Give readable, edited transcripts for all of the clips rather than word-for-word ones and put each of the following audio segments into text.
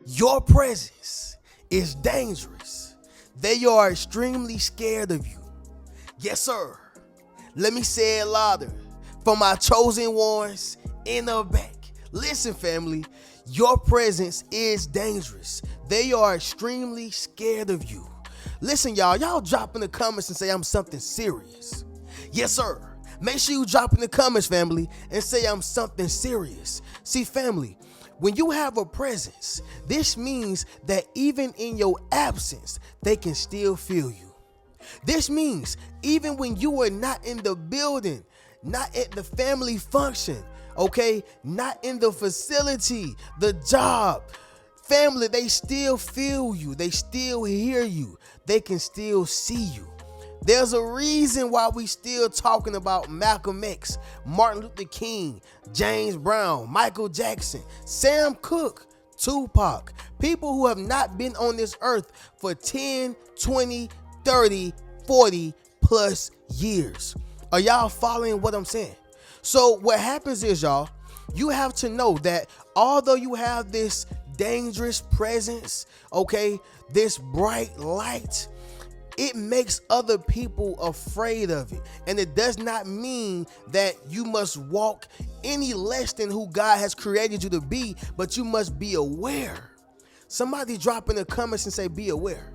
Your presence is dangerous. They are extremely scared of you. Yes, sir. Let me say it louder. For my chosen ones in the back. Listen, family, your presence is dangerous. They are extremely scared of you. Listen, y'all drop in the comments and say I'm something serious. Yes, sir. Make sure you drop in the comments, family, and say I'm something serious. See, family, when you have a presence, this means that even in your absence, they can still feel you. This means even when you are not in the building, not at the family function, okay, not in the facility, the job, family, they still feel you. They still hear you. They can still see you. There's a reason why we still talking about Malcolm X, Martin Luther King, James Brown, Michael Jackson, Sam Cooke, Tupac, people who have not been on this earth for 10, 20, 30, 40 plus years. Are y'all following what I'm saying? So what happens is, y'all, you have to know that although you have this dangerous presence, okay, this bright light, it makes other people afraid of it. And it does not mean that you must walk any less than who God has created you to be, but you must be aware. Somebody drop in the comments and say, be aware.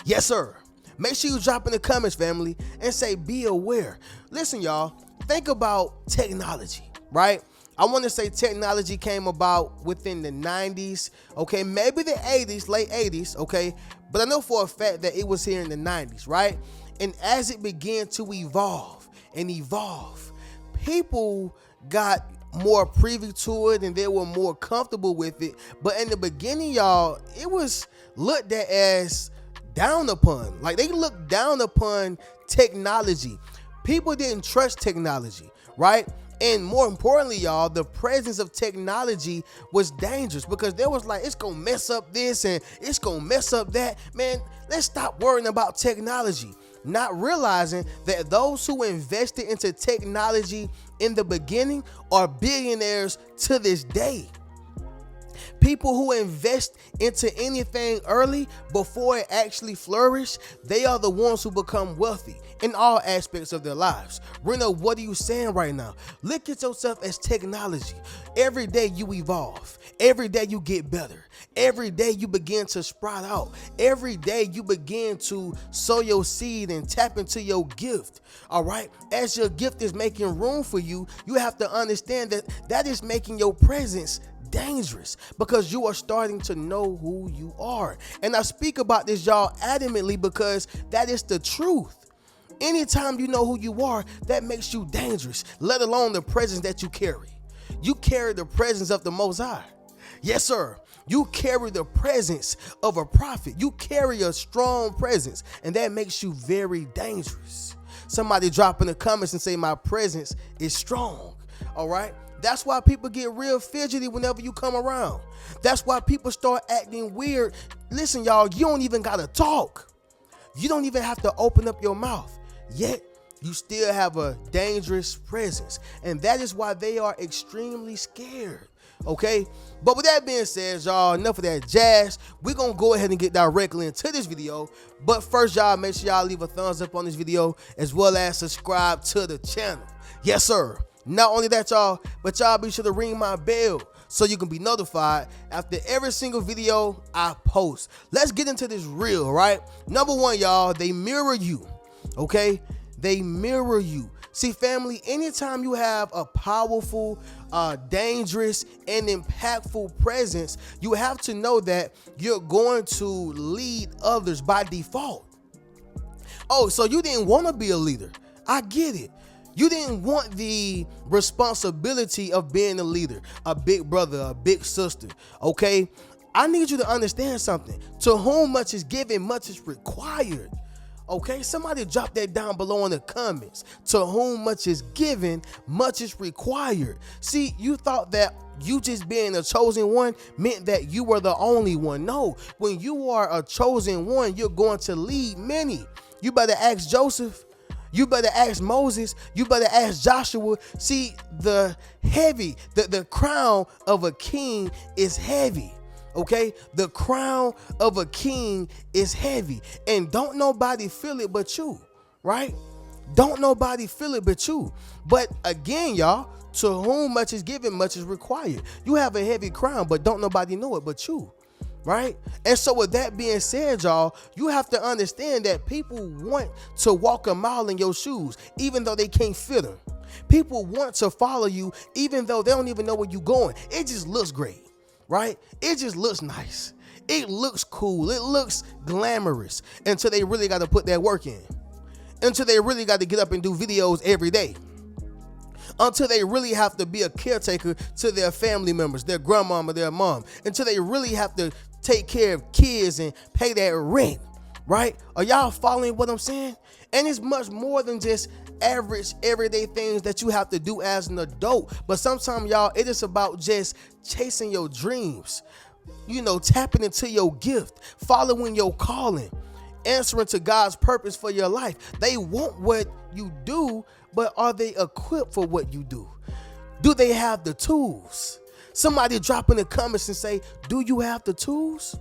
Yes, sir. Make sure you drop in the comments, family, and say, be aware. Listen, y'all, think about technology, right? I want to say technology came about within the 90s, okay, maybe the 80s, late 80s, okay, but I know for a fact that it was here in the 90s, right? And as it began to evolve and evolve, people got more privy to it and they were more comfortable with it. But in the beginning, y'all, it was looked at as down upon. Like, they looked down upon technology. People didn't trust technology, right? And more importantly, y'all, the presence of technology was dangerous because there was like, it's gonna mess up this and it's gonna mess up that. Man, let's stop worrying about technology, not realizing that those who invested into technology in the beginning are billionaires to this day. People who invest into anything early before it actually flourished, they are the ones who become wealthy in all aspects of their lives. Reno, what are you saying right now? Look at yourself as technology. Every day you evolve. Every day you get better. Every day you begin to sprout out. Every day you begin to sow your seed and tap into your gift. All right. As your gift is making room for you, you have to understand that that is making your presence dangerous because you are starting to know who you are. And I speak about this, y'all, adamantly because that is the truth. Anytime you know who you are, that makes you dangerous, let alone the presence that you carry. You carry the presence of the Most High. Yes, sir. You carry the presence of a prophet. You carry a strong presence, and that makes you very dangerous. Somebody drop in the comments and say, my presence is strong. All right. That's why people get real fidgety whenever you come around. That's why people start acting weird. Listen, y'all, you don't even got to talk. You don't even have to open up your mouth. Yet, you still have a dangerous presence. And that is why they are extremely scared. Okay? But with that being said, y'all, enough of that jazz. We're going to go ahead and get directly into this video. But first, y'all, make sure y'all leave a thumbs up on this video as well as subscribe to the channel. Yes, sir. Not only that, y'all, but y'all be sure to ring my bell so you can be notified after every single video I post. Let's get into this real, right? Number one, y'all, they mirror you, okay? They mirror you. See, family, anytime you have a powerful, dangerous, and impactful presence, you have to know that you're going to lead others by default. Oh, so you didn't want to be a leader. I get it. You didn't want the responsibility of being a leader, a big brother, a big sister, okay? I need you to understand something. To whom much is given, much is required, okay? Somebody drop that down below in the comments. To whom much is given, much is required. See, you thought that you just being a chosen one meant that you were the only one. No, when you are a chosen one, you're going to lead many. You better ask Joseph. You better ask Moses. You better ask Joshua. See, the crown of a king is heavy. Okay, the crown of a king is heavy, and don't nobody feel it but you, right? Don't nobody feel it but you. But again, y'all, to whom much is given, much is required. You have a heavy crown, but don't nobody know it but you, right? And so with that being said, y'all, you have to understand that people want to walk a mile in your shoes, even though they can't fit them. People want to follow you, even though they don't even know where you're going. It just looks great, right? It just looks nice. It looks cool. It looks glamorous until they really got to put that work in. Until they really got to get up and do videos every day. Until they really have to be a caretaker to their family members, their grandmama, their mom. Until they really have to take care of kids and pay their rent, right? Are y'all following what I'm saying? And it's much more than just average everyday things that you have to do as an adult. But sometimes, y'all, it is about just chasing your dreams, tapping into your gift, following your calling, answering to God's purpose for your life. They want what you do, but are they equipped for what you do? Do they have the tools? Somebody drop in the comments and say, do you have the tools?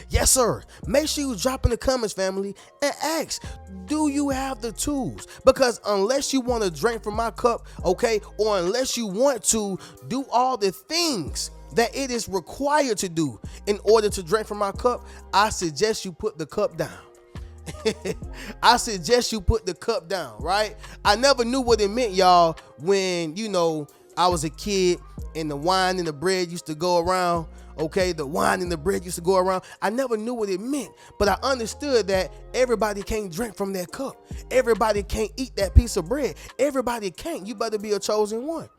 Yes, sir. Make sure you drop in the comments, family, and ask, do you have the tools? Because unless you want to drink from my cup, okay, or unless you want to do all the things that it is required to do in order to drink from my cup, I suggest you put the cup down. I suggest you put the cup down, right? I never knew what it meant, y'all, when, I was a kid and the wine and the bread used to go around. Okay, the wine and the bread used to go around. I never knew what it meant, but I understood that everybody can't drink from that cup. Everybody can't eat that piece of bread. Everybody can't. You better be a chosen one.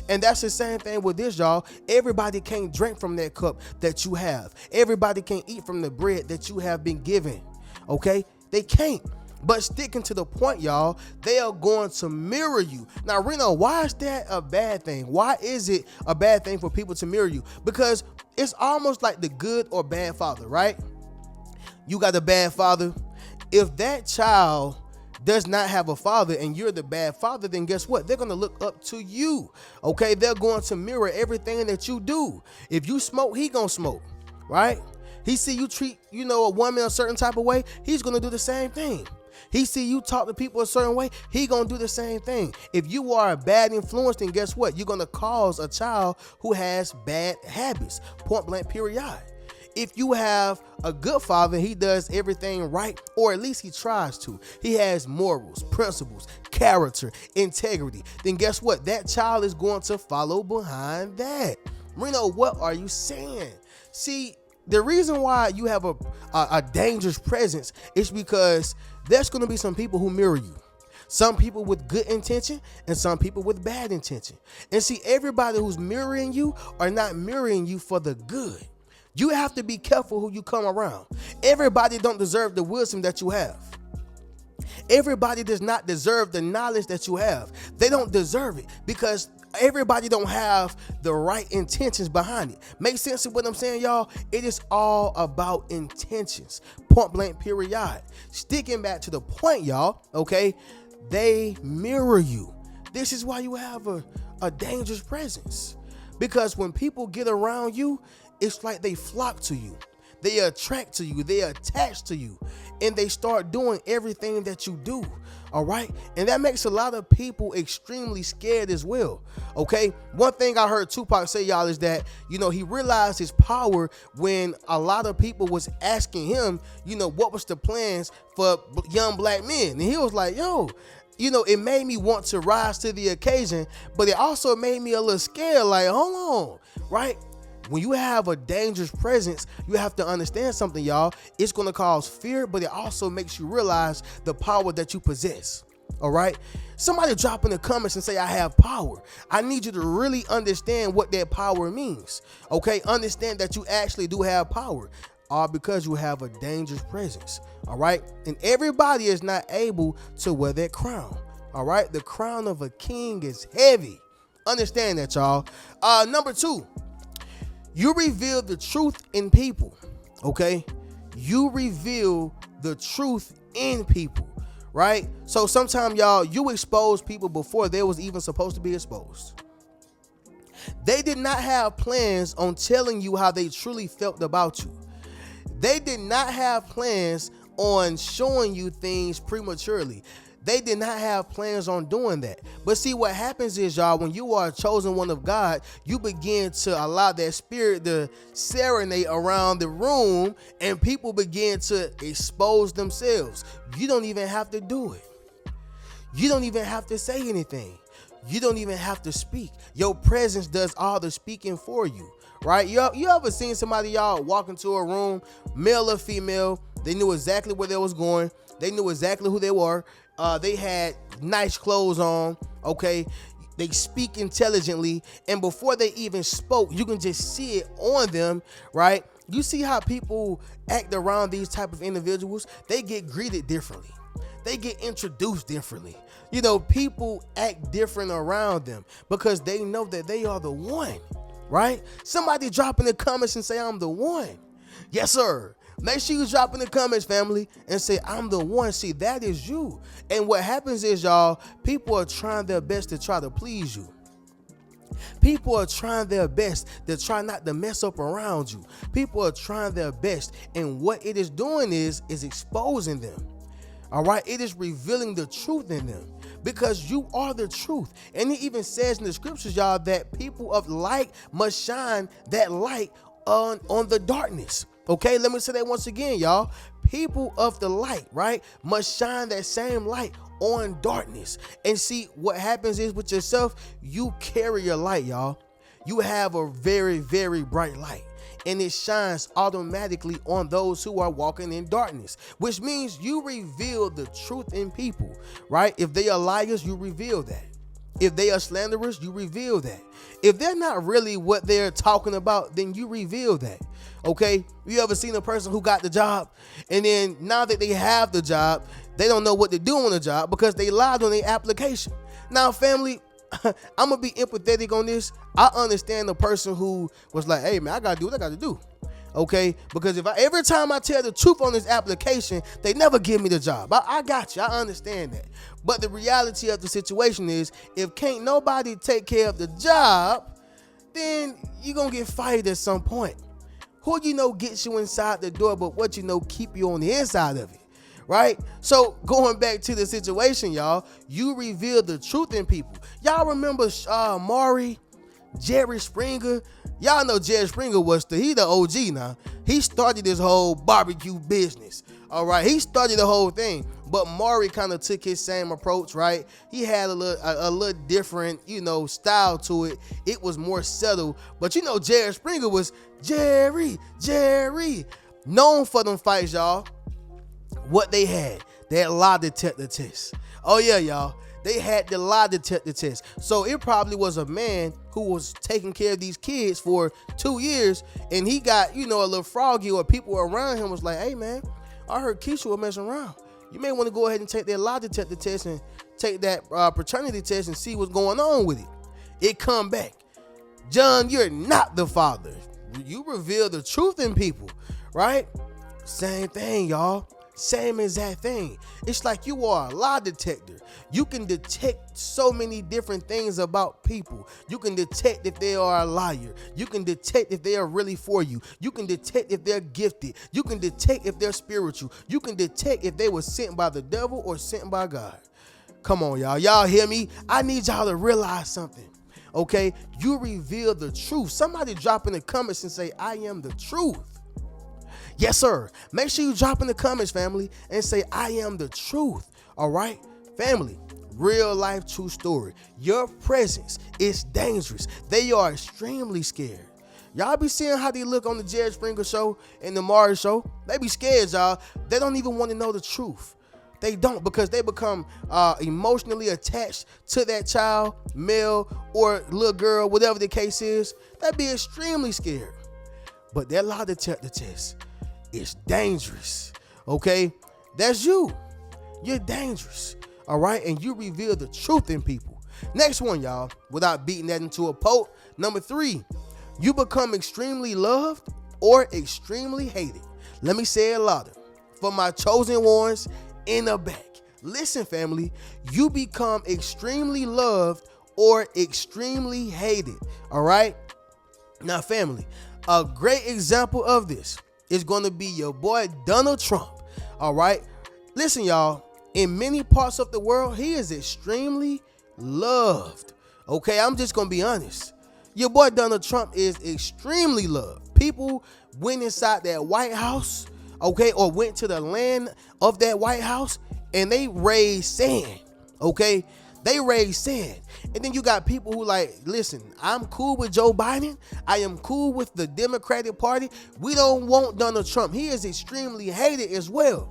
And that's the same thing with this, y'all. Everybody can't drink from that cup that you have. Everybody can't eat from the bread that you have been given. Okay, they can't. But sticking to the point, y'all, they are going to mirror you. Now, Reno, why is that a bad thing? Why is it a bad thing for people to mirror you? Because it's almost like the good or bad father, right? You got a bad father. If that child does not have a father and you're the bad father, then guess what? They're going to look up to you, okay? They're going to mirror everything that you do. If you smoke, he going to smoke, right? He see you treat, a woman a certain type of way, he's going to do the same thing. He see you talk to people a certain way, he gonna do the same thing. If you are a bad influence, then guess what? You're gonna cause a child who has bad habits. Point blank, period. If you have a good father, he does everything right, or at least he tries to. He has morals, principles, character, integrity. Then guess what? That child is going to follow behind that. Reno, what are you saying? See, the reason why you have a dangerous presence is because there's going to be some people who mirror you. Some people with good intention and some people with bad intention. And see, everybody who's mirroring you are not mirroring you for the good. You have to be careful who you come around. Everybody don't deserve the wisdom that you have. Everybody does not deserve the knowledge that you have. They don't deserve it because everybody don't have the right intentions behind it. Make sense of what I'm saying, y'all? It is all about intentions. Point blank, period. Sticking back to the point, y'all, okay? They mirror you. This is why you have a dangerous presence. Because when people get around you, it's like they flock to you. They attract to you. They attach to you. And they start doing everything that you do. All right. And that makes a lot of people extremely scared as well. Okay. One thing I heard Tupac say, y'all, is that, he realized his power when a lot of people was asking him, what was the plans for young black men. And he was like, yo, it made me want to rise to the occasion, but it also made me a little scared. Like, hold on. Right. When you have a dangerous presence, you have to understand something, y'all. It's going to cause fear, but it also makes you realize the power that you possess. All right. Somebody drop in the comments and say, I have power. I need you to really understand what that power means. Okay. Understand that you actually do have power, all because you have a dangerous presence. All right. And everybody is not able to wear that crown. All right. The crown of a king is heavy. Understand that, y'all. Number 2. You reveal the truth in people, okay? You reveal the truth in people, right? So sometimes, y'all, you expose people before they was even supposed to be exposed. They did not have plans on telling you how they truly felt about you. They did not have plans on showing you things prematurely. They did not have plans on doing that. But see, what happens is, y'all, when you are a chosen one of God, you begin to allow that spirit to serenade around the room, and people begin to expose themselves. You don't even have to do it. You don't even have to say anything. You don't even have to speak. Your presence does all the speaking for you, right? You ever seen somebody, y'all, walk into a room, male or female, they knew exactly where they was going. They knew exactly who they were. They had nice clothes on, okay? They speak intelligently, and before they even spoke, you can just see it on them, right? You see how people act around these type of individuals? They get greeted differently. They get introduced differently. You know, people act different around them because they know that they are the one, right? Somebody drop in the comments and say, I'm the one. Yes, sir. Make sure you drop in the comments, family, and say, I'm the one. See, that is you. And what happens is, y'all, people are trying their best to try to please you. People are trying their best to try not to mess up around you. People are trying their best. And what it is doing is exposing them. All right. It is revealing the truth in them because you are the truth. And it even says in the scriptures, y'all, that people of light must shine that light on the darkness. Okay, let me say that once again, y'all. People of the light, right, must shine that same light on darkness. And see, what happens is with yourself, you carry your light, y'all. You have a very, very bright light, and it shines automatically on those who are walking in darkness, which means you reveal the truth in people, right? If they are liars, you reveal that. If they are slanderers, you reveal that. If they're not really what they're talking about, then you reveal that. Okay? You ever seen a person who got the job, and then now that they have the job, they don't know what to do on the job because they lied on their application. Now, family, I'm gonna be empathetic on this. I understand the person who was like, hey man, I gotta do what I gotta do. Okay, because if every time I tell the truth on this application, they never give me the job. I got you. I understand that. But the reality of the situation is, if can't nobody take care of the job, then you're going to get fired at some point. Who you know gets you inside the door, but what you know keep you on the inside of it, right? So going back to the situation, y'all, you reveal the truth in people. Y'all remember Maury, Jerry Springer? Y'all know Jerry Springer he the OG now. He started this whole barbecue business. All right, he started the whole thing, but Maury kind of took his same approach, right? He had a little different, style to it. It was more subtle, but Jerry Springer was Jerry, known for them fights, y'all. What they had lie detector test. Oh yeah, y'all. They had the lie detector test. So it probably was a man who was taking care of these kids for 2 years, and he got, a little froggy, or people around him was like, hey man, I heard Keisha was messing around. You may want to go ahead and take that lie detector test and take that paternity test and see what's going on with it. It come back. John, you're not the father. You reveal the truth in people, right? Same thing, y'all. Same exact thing. It's like you are a lie detector. You can detect so many different things about people. You can detect if they are a liar. You can detect if they are really for you. You can detect if they're gifted. You can detect if they're spiritual. You can detect if they were sent by the devil or sent by God. Come on, y'all. Y'all hear me? I need y'all to realize something. Okay? You reveal the truth. Somebody drop in the comments and say, I am the truth. Yes, sir. Make sure you drop in the comments, family, and say, I am the truth. All right? Family, real life true story. Your presence is dangerous. They are extremely scared. Y'all be seeing how they look on the Jerry Springer show and the Maury show. They be scared, y'all. They don't even want to know the truth. They don't, because they become emotionally attached to that child, male or little girl, whatever the case is. They be extremely scared. But that lie detector test, it's dangerous, okay? That's you. You're dangerous, all right? And you reveal the truth in people. Next one, y'all, without beating that into a pulp. Number 3, you become extremely loved or extremely hated. Let me say it louder. For my chosen ones in the back. Listen, family, you become extremely loved or extremely hated. All right. Now, family, a great example of this is going to be your boy Donald Trump. All right. Listen, y'all, in many parts of the world, he is extremely loved. Okay, I'm just going to be honest. Your boy Donald Trump is extremely loved. People went inside that White House, okay, or went to the land of that White House and they raised sand, okay? They raised sand. And then you got people who like, listen, I'm cool with Joe Biden. I am cool with the Democratic Party. We don't want Donald Trump. He is extremely hated as well.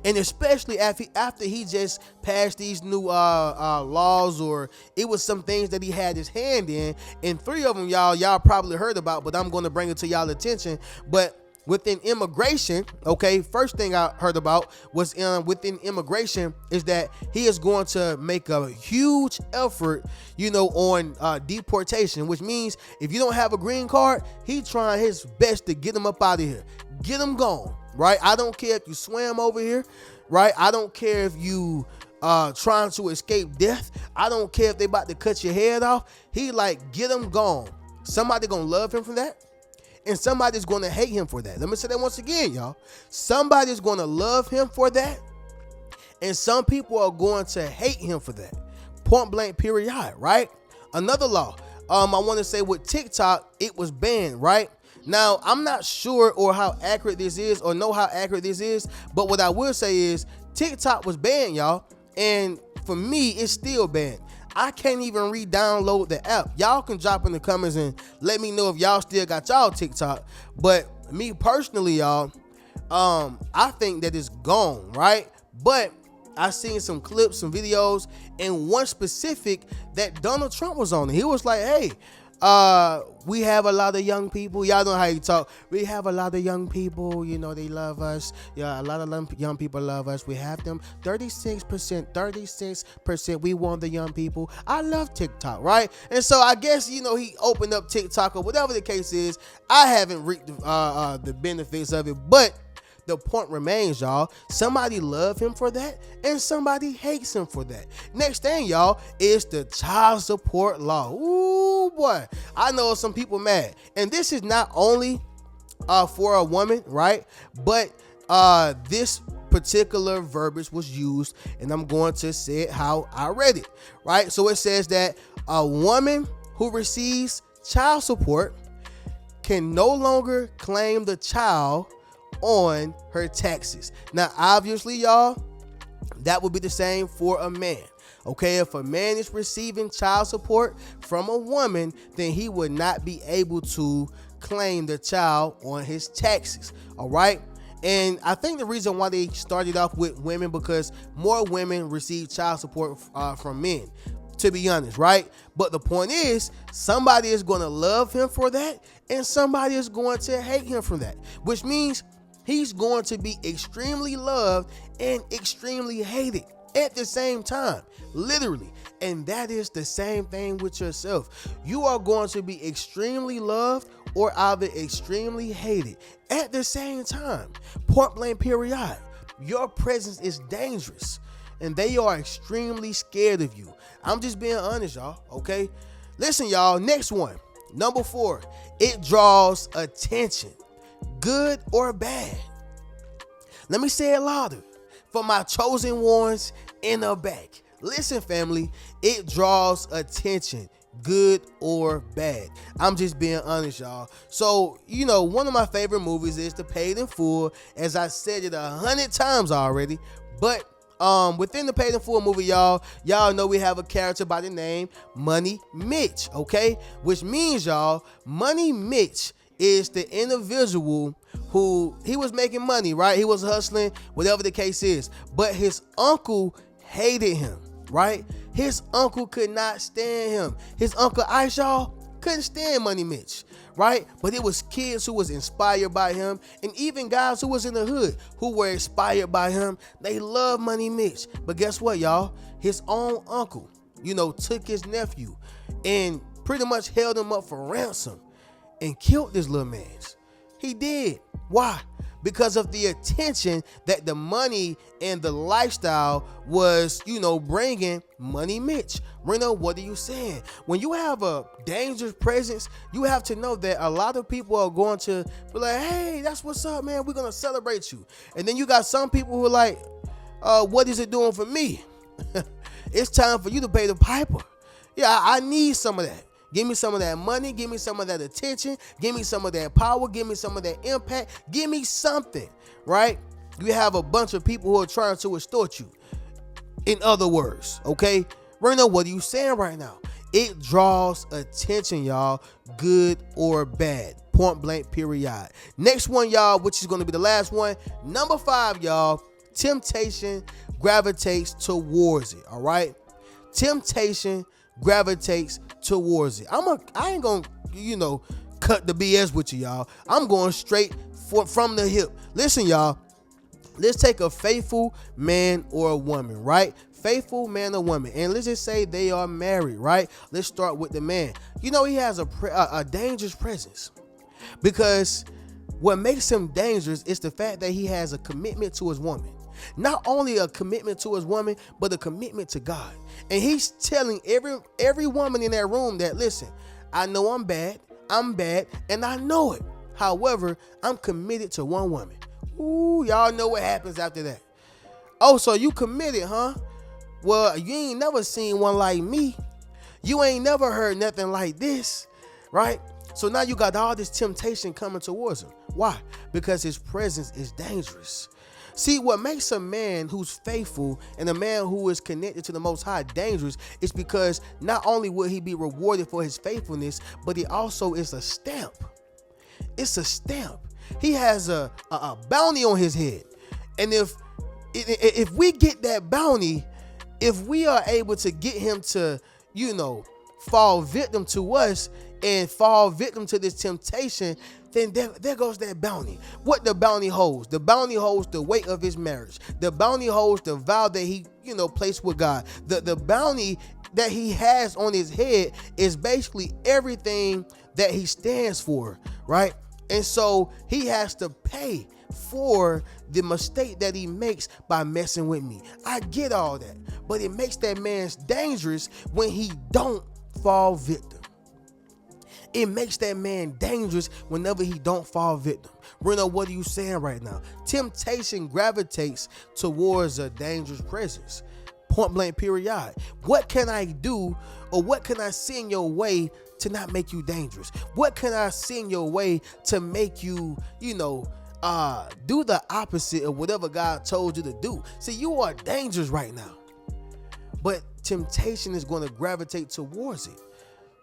And especially after he just passed these new laws, or it was some things that he had his hand in, and 3 of them y'all probably heard about, but I'm going to bring it to y'all attention. But within immigration, okay, first thing I heard about was within immigration is that he is going to make a huge effort, on deportation, which means if you don't have a green card, he trying his best to get them up out of here, get them gone. Right? I don't care if you swam over here, right? I don't care if you trying to escape death. I don't care if they about to cut your head off. He like, get them gone. Somebody gonna love him for that, and somebody's gonna hate him for that. Let me say that once again, y'all. Somebody's gonna love him for that, and some people are going to hate him for that. Point blank, period, right? Another law. I want to say with TikTok, it was banned, right? Now, I'm not sure or how accurate this is or know how accurate this is, but what I will say is TikTok was banned, y'all. And for me, it's still banned. I can't even re-download the app. Y'all can drop in the comments and let me know if y'all still got y'all TikTok. But me personally, y'all, I think that it's gone, right? But I seen some clips, some videos, and one specific that Donald Trump was on. He was like, hey, we have a lot of young people. Y'all know how you talk. We have a lot of young people, they love us. Yeah, a lot of young people love us. We have them 36%. We want the young people. I love TikTok, right? And so I guess, he opened up TikTok or whatever the case is. I haven't reaped the benefits of it, but the point remains, y'all. Somebody love him for that, and somebody hates him for that. Next thing, y'all, is the child support law. Ooh, boy. I know some people mad. And this is not only for a woman, right? But this particular verbiage was used, and I'm going to say it how I read it, right? So it says that a woman who receives child support can no longer claim the child on her taxes. Now, obviously, y'all, that would be the same for a man. Okay, if a man is receiving child support from a woman, then he would not be able to claim the child on his taxes. All right. And I think the reason why they started off with women, because more women receive child support from men, to be honest, right? But the point is, somebody is going to love him for that, and somebody is going to hate him for that, which means he's going to be extremely loved and extremely hated at the same time, literally. And that is the same thing with yourself. You are going to be extremely loved or either extremely hated at the same time. Point blank, period. Your presence is dangerous, and they are extremely scared of you. I'm just being honest, y'all, okay? Listen, y'all, next one. Number 4, it draws attention. Good or bad? Let me say it louder for my chosen ones in the back. Listen, family, it draws attention, good or bad. I'm just being honest, y'all. So, one of my favorite movies is The Paid in Full, as I said it 100 times already. But within the Paid in Full movie, y'all know we have a character by the name Money Mitch, okay? Which means, y'all, Money Mitch is the individual who, he was making money, right? He was hustling, whatever the case is. But his uncle hated him, right? His uncle could not stand him. His uncle Ice, y'all, couldn't stand Money Mitch, right? But it was kids who was inspired by him, and even guys who was in the hood who were inspired by him. They love Money Mitch. But guess what, y'all? His own uncle, took his nephew and pretty much held him up for ransom and killed this little man. He did. Why? because of the attention that the money and the lifestyle was, bringing Money Mitch. Reno, what are you saying? When you have a dangerous presence, you have to know that a lot of people are going to be like, hey, that's what's up, man. We're going to celebrate you. And then you got some people who are like, what is it doing for me? It's time for you to pay the piper. Yeah, I need some of that. Give me some of that money. Give me some of that attention. Give me some of that power. Give me some of that impact. Give me something, right? You have a bunch of people who are trying to extort you. In other words, okay? Reno, what are you saying right now? It draws attention, y'all, good or bad. Point blank, period. Next one, y'all, which is going to be the last one. Number 5, y'all. Temptation gravitates towards it, all right? Temptation gravitates towards it. I ain't gonna, cut the BS with you, y'all. I'm going straight from the hip. Listen, y'all. Let's take a faithful man or a woman, right? Faithful man or woman, and let's just say they are married, right? Let's start with the man. He has a dangerous presence, because what makes him dangerous is the fact that he has a commitment to his woman. Not only a commitment to his woman, but a commitment to God. And he's telling every woman in that room that, listen, I know I'm bad, and I know it. However, I'm committed to one woman. Ooh, y'all know what happens after that. Oh, so you committed, huh? Well, you ain't never seen one like me. You ain't never heard nothing like this, right? So now you got all this temptation coming towards him. Why? Because his presence is dangerous. See, what makes a man who's faithful and a man who is connected to the Most High dangerous is because not only will he be rewarded for his faithfulness, but he also is a stamp. It's a stamp. He has a bounty on his head. And if we get that bounty, if we are able to get him to, fall victim to us and fall victim to this temptation, then there goes that bounty. What the bounty holds? The bounty holds the weight of his marriage. The bounty holds the vow that he, placed with God. The bounty that he has on his head is basically everything that he stands for, right? And so he has to pay for the mistake that he makes by messing with me. I get all that, but it makes that man dangerous when he don't fall victim. It makes that man dangerous whenever he don't fall victim. Reno, what are you saying right now? Temptation gravitates towards a dangerous presence. Point blank, period. What can I do, or what can I send your way to not make you dangerous? What can I send your way to make you, do the opposite of whatever God told you to do? See, you are dangerous right now, but temptation is going to gravitate towards it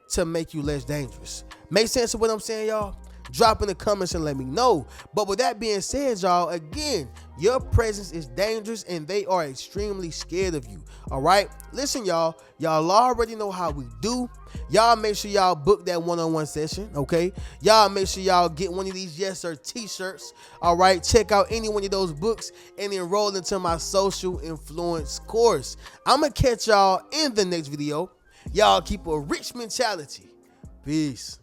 to make you less dangerous. Make sense of what I'm saying, y'all? Drop in the comments and let me know. But with that being said, y'all, again, your presence is dangerous and they are extremely scared of you. All right? Listen, y'all already know how we do. Y'all make sure y'all book that one-on-one session, okay? Y'all make sure y'all get one of these Yes Sir t-shirts. All right? Check out any one of those books and enroll into my social influence course. I'm going to catch y'all in the next video. Y'all keep a rich mentality. Peace.